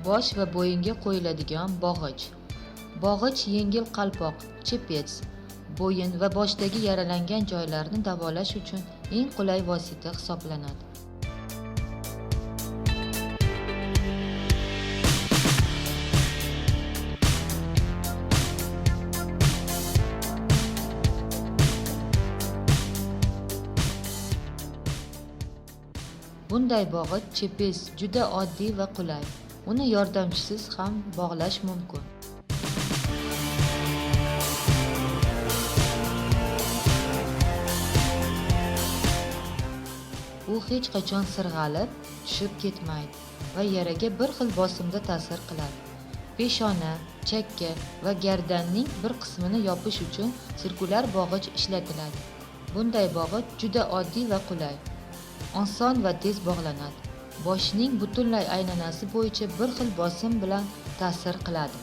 Bosh va bo'yinga qo'yiladigan bog'ich. Bog'ich yengil qalpoq, chepets, bo'yin va boshdagi yaralangan joylarni davolash uchun eng qulay vosita hisoblanadi. Bunday bog'ich chepes juda oddiy va qulay. Uni yordamchisiz ham bog'lash mumkin. U hech qachon sirg'alib, tushib ketmaydi va yaraga bir xil bosimda ta'sir qiladi. Peshona, chakka va gardanning bir qismini yopish uchun sirkulyar bog'ich ishlatiladi. Bunday bog'ich juda oddiy va qulay. Oson va tez bog'lanadi. Boshning butunlay aylanasi bo'yicha bir xil bosim bilan ta'sir qiladi.